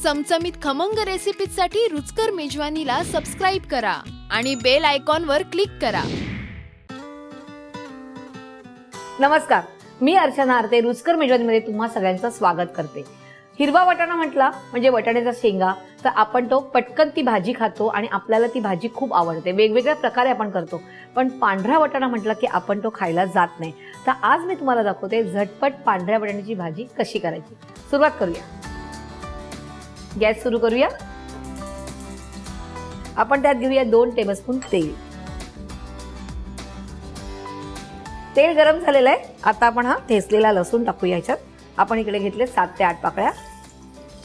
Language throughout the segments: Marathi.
चमचमीत खमंग रेसिपीसाठी रुचकर मेजवानीला सबस्क्राईब करा आणि बेल आयकॉनवर क्लिक करा. नमस्कार, मी अर्चना आरते रुचकर मेजवानीमध्ये तुम्हा सगळ्यांचं स्वागत करते. हिरवा वाटाणा म्हटला म्हणजे वाटाण्याचा शेंगा, तर आपण तो पटकन ती भाजी खातो आणि आपल्याला ती भाजी खूप आवडते. वेगवेगळ्या प्रकारे आपण करतो, पण पांढरा वाटाणा म्हटला की आपण तो खायला जात नाही. तर आज मी तुम्हाला दाखवते झटपट पांढऱ्या वाटाण्याची भाजी कशी करायची. सुरुवात करूया. गॅस सुरू करूया. आपण त्यात घेऊया 2 टेबलस्पून तेल. तेल गरम झालेलं आहे. आता आपण हा ठेचलेला लसूण टाकूया. याच्यात आपण इकडे घेतले 7 ते 8 पाकळ्या,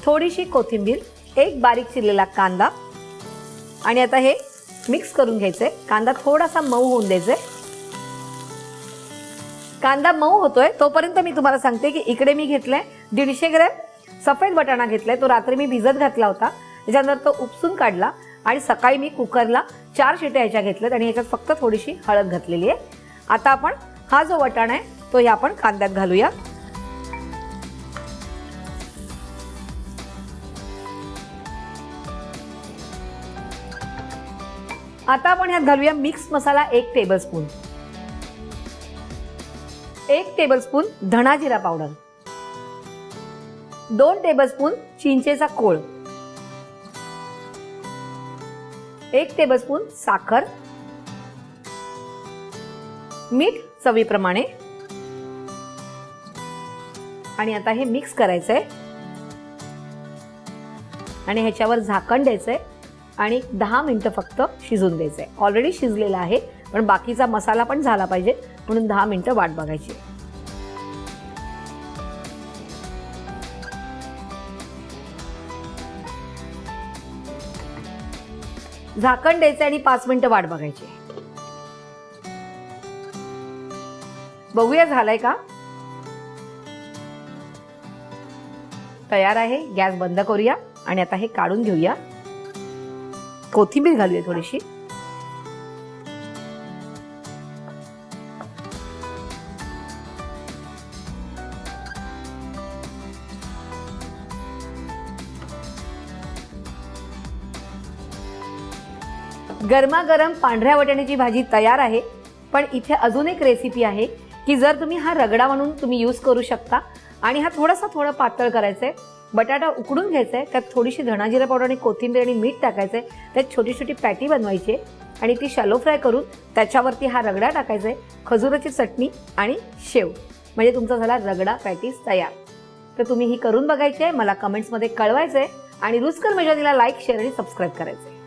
थोडीशी कोथिंबीर, एक बारीक चिरलेला कांदा आणि आता हे मिक्स करून घ्यायचंय. कांदा थोडासा मऊ होऊन द्यायचंय. कांदा मऊ होतोय तोपर्यंत मी तुम्हाला सांगते की इकडे मी घेतलाय 150 ग्रॅम सफेद वाटाणा घेतलाय. तो रात्री मी भिजत घातला होता, त्याच्यानंतर तो उपसून काढला आणि सकाळी मी कुकरला 4 शिट्या ह्याच्या घेतल्यात आणि ह्याच्यात फक्त थोडीशी हळद घातलेली आहे. आता आपण हा जो वाटाणा आहे तो ह्या आपण कांद्यात घालूया. आता आपण ह्यात घालूया मिक्स मसाला 1 टेबलस्पून, 1 टेबलस्पून धणा जिरा पावडर, 2 टेबलस्पून चिंचेचा कोळ, 1 टेबलस्पून साखर, मीठ चवीप्रमाणे आणि आता हे मिक्स करायचंय आणि ह्याच्यावर झाकण द्यायचंय आणि 10 मिनिटं फक्त शिजून द्यायचंय. ऑलरेडी शिजलेला आहे, पण बाकीचा मसाला पण झाला पाहिजे म्हणून 10 मिनिटं वाट बघायची. झाकण द्यायचं आणि 5 मिनिटं वाट बघायची. बघूया झालंय का. तयार आहे. गॅस बंद करूया आणि आता हे काढून घेऊया. कोथिंबीर घालूया थोडीशी. गरमागरम पांढऱ्या वाटाण्याची भाजी तयार आहे. पण इथे अजून एक रेसिपी आहे की जर तुम्ही हा रगडा म्हणून तुम्ही यूज करू शकता आणि हा थोडा पातळ करायचा आहे. बटाटा उकडून घ्यायचा आहे, त्यात थोडीशी धणा जिरा पावडर आणि कोथिंबीर आणि मीठ टाकायचं आहे. त्यात छोटी छोटी पॅटी बनवायची आणि ती शॅलो फ्राय करून त्याच्यावरती हा रगडा टाकायचा आहे. खजुराची चटणी आणि शेव म्हणजे तुमचा झाला रगडा पॅटीस तयार. तर तुम्ही ही करून बघायची आहे, मला कमेंट्समध्ये कळवायचं आहे आणि रुचकर मेजवानीला लाईक, शेअर आणि सबस्क्राईब करायचं आहे.